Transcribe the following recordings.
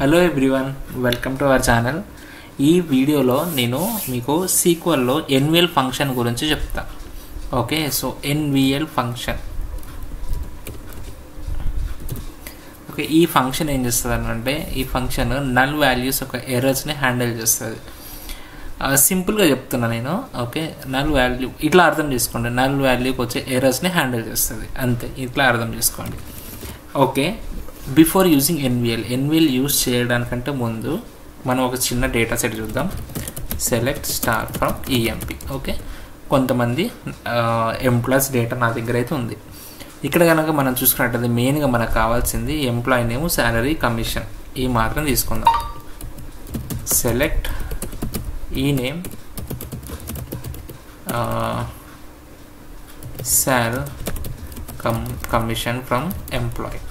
Hello everyone, welcome to our channel. ఈ వీడియోలో నేను మీకు సీక్వెల్లో ఎన్విఎల్ ఫంక్షన్ గురించి చెప్తా. Okay, so NVL function. Okay, ఈ ఫంక్షన్ ఏం చేస్తుంది అంటే ఈ ఫంక్షన్ నల్ వాల్యూస్ ఒక ఎర్రర్స్ని హ్యాండిల్ చేస్తుంది. సింపుల్గా చెప్తున్నా నేను. ఓకే, నల్ వాల్యూ ఇట్లా అర్థం చేసుకోండి, నల్ వాల్యూకి వచ్చే ఎర్రర్స్ని హ్యాండిల్ చేస్తుంది, అంతే. ఇట్లా అర్థం చేసుకోండి. Okay, before using NVL use చేయడానికంటే ముందు మనం ఒక చిన్న డేటా సెట్ చూద్దాం. Select star from EMP. Okay, కొంతమంది ఎంప్లాయీస్ డేటా నా దగ్గర అయితే ఉంది. ఇక్కడ కనుక మనం చూసుకున్నట్టయితే మెయిన్గా మనకు కావాల్సింది ఎంప్లాయీ నేమ్, శాలరీ, కమిషన్. ఈ మాత్రం తీసుకుందాం. Select e name, sal, commission from employee.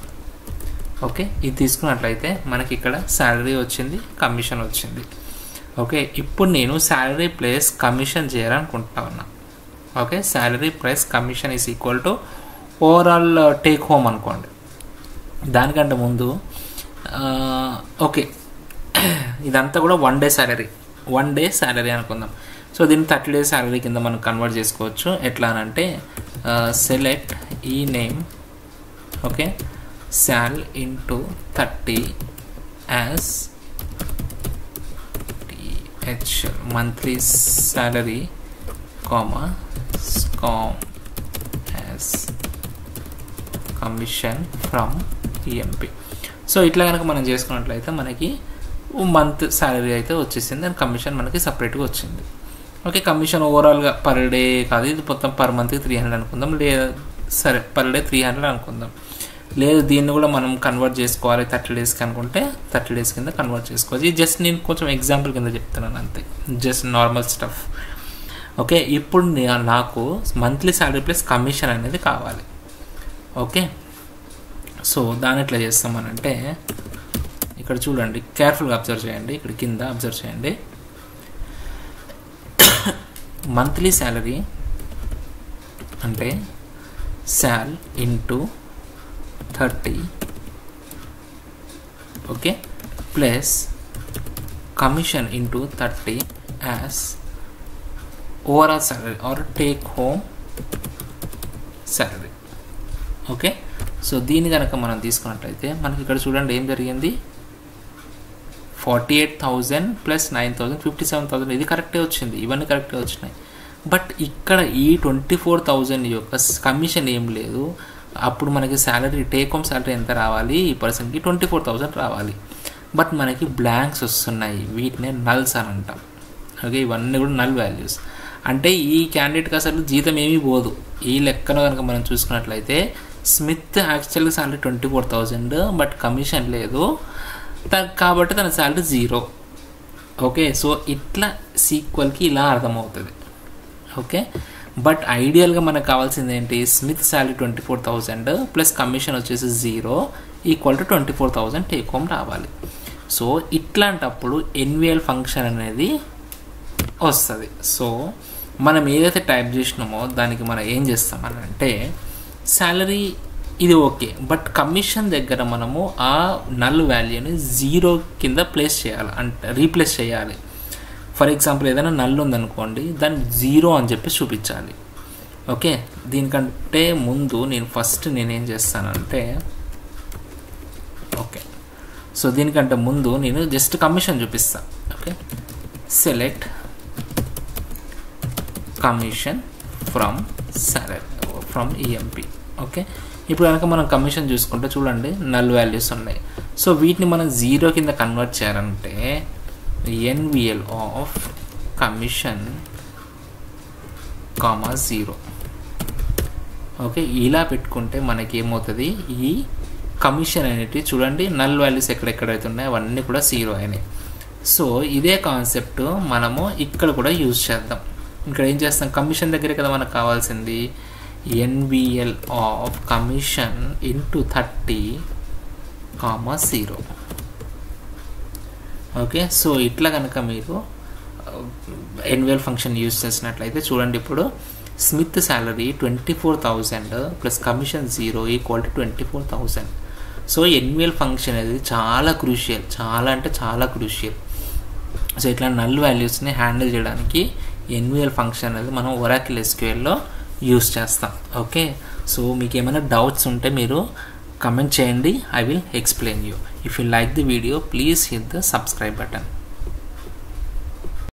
Okay, ఇది తీసుకున్నట్లయితే మనకి ఇక్కడ శాలరీ వచ్చింది, కమిషన్ వచ్చింది. ఓకే, ఇప్పుడు నేను శాలరీ ప్లస్ కమిషన్ చేయాలనుకుంటా ఉన్నా. Okay, salary plus commission is equal to overall take home అనుకోండి. దానికంటే ముందు ఓకే, ఇదంతా కూడా వన్ డే శాలరీ అనుకుందాం. సో దీన్ని 30 days శాలరీ కింద మనం కన్వర్ట్ చేసుకోవచ్చు. ఎట్లా అనంటే select e name, okay, sal into 30 as monthly salary, comma com as commission from EMP. So ఇట్లా కనుక మనం చేసుకున్నట్లయితే మనకి మంత్ శాలరీ అయితే వచ్చేసింది, అండ్ కమిషన్ మనకి సపరేట్గా వచ్చింది. ఓకే, కమిషన్ ఓవరాల్గా పర్ డే కాదు, ఇది మొత్తం పర్ మంత్కి 300 అనుకుందాం. లేదా సరే, పర్ డే 300 అనుకుందాం. లేదు, దీన్ని కూడా మనం కన్వర్ట్ చేసుకోవాలి 30 daysకి అనుకుంటే 30 days కింద కన్వర్ట్ చేసుకోవచ్చు. ఇది జస్ట్ నేను కొంచెం ఎగ్జాంపుల్ కింద చెప్తున్నాను, అంతే, జస్ట్ నార్మల్ స్టఫ్. ఓకే, ఇప్పుడు నాకు మంత్లీ శాలరీ ప్లస్ కమిషన్ అనేది కావాలి. ఓకే, సో దాన్ని ఎట్లా చేస్తామనంటే ఇక్కడ చూడండి, కేర్ఫుల్గా అబ్జర్వ్ చేయండి, ఇక్కడ కింద అబ్జర్వ్ చేయండి. మంత్లీ శాలరీ అంటే sal into 30, okay, plus commission into 30 as overall salary or take home salary. Okay, so దీన్ని కనుక మనం తీసుకున్నట్లయితే మనకి ఇక్కడ చూడండి ఏం జరిగింది. 48,000 ప్లస్ 9,000 57,000. ఇది కరెక్టే వచ్చింది, ఇవన్నీ కరెక్టే వచ్చినాయి. బట్ ఇక్కడ ఈ 24,000 యొక్క కమిషన్ ఏం లేదు. అప్పుడు మనకి శాలరీ, టేక్ హోమ్ శాలరీ ఎంత రావాలి, ఈ పర్సన్కి 24,000 రావాలి. బట్ మనకి బ్లాంక్స్ వస్తున్నాయి, వీటినే నల్స్ అని అంటాం. ఓకే, ఇవన్నీ కూడా నల్ వాల్యూస్. అంటే ఈ క్యాండిడేట్కి అసలు జీతం ఏమీ పోదు. ఈ లెక్కన కనుక మనం చూసుకున్నట్లయితే స్మిత్ యాక్చువల్గా శాలరీ 24,000, బట్ కమిషన్ లేదు కాబట్టి తన శాలరీ 0. ఓకే, సో ఇట్లా సీక్వెల్కి ఇలా అర్థమవుతుంది. ఓకే, బట్ ఐడియల్గా మనకు కావాల్సింది ఏంటి, స్మిత్ శాలరీ 24,000 ప్లస్ కమిషన్ వచ్చేసి 0 ఈక్వల్ టు 24,000 టేక్ హోమ్ రావాలి. సో ఇట్లాంటప్పుడు ఎన్విఎల్ ఫంక్షన్ అనేది వస్తుంది. సో మనం ఏదైతే టైప్ చేసినామో దానికి మనం ఏం చేస్తామని అంటే శాలరీ ఇది ఓకే, బట్ కమిషన్ దగ్గర మనము ఆ నల్ వాల్యూని 0 కింద ప్లేస్ చేయాలి, అంటే రీప్లేస్ చేయాలి. ఫర్ ఎగ్జాంపుల్ ఏదైనా నల్ ఉందనుకోండి, దాన్ని 0 అని చెప్పి చూపించాలి. ఓకే, దీనికంటే ముందు నేనేం చేస్తానంటే ఓకే, సో దీనికంటే ముందు నేను జస్ట్ కమిషన్ చూపిస్తాను. Okay, select commission from salary from EMP. Okay, ఇప్పుడు కనుక మనం కమిషన్ చూసుకుంటే చూడండి నల్ వాల్యూస్ ఉన్నాయి. సో వీటిని మనం 0 కింద కన్వర్ట్ చేయాలంటే NVL of commission comma 0. Okay, ఇలా పెట్టుకుంటే మనకి ఏమవుతుంది, ఈ కమిషన్ అనేటివి చూడండి నల్ వాల్యూస్ ఎక్కడెక్కడైతే ఉన్నాయో అవన్నీ కూడా 0 అయినాయి. సో ఇదే కాన్సెప్ట్ మనము ఇక్కడ కూడా యూజ్ చేద్దాం. ఇక్కడ ఏం చేస్తాం, కమిషన్ దగ్గరే కదా మనకు కావాల్సింది. NVL of commission into 30, 0. Okay, so ఇట్లా కనుక మీరు ఎన్విఎల్ ఫంక్షన్ యూజ్ చేసినట్లయితే చూడండి, ఇప్పుడు Smith salary 24,000 plus commission 0 equal to 24,000. So NVL function అనేది చాలా క్రూషియల్, చాలా అంటే చాలా క్రూషియల్. సో ఇట్లా నల్ వాల్యూస్ని హ్యాండిల్ చేయడానికి ఎన్విఎల్ ఫంక్షన్ అనేది మనం ఒరాకిల్ ఎస్క్యూఎల్లో యూస్ చేస్తాం. ఓకే, సో మీకు ఏమైనా డౌట్స్ ఉంటే మీరు కమెంట్ చేయండి, I will explain you. If you like the video, please hit the subscribe button.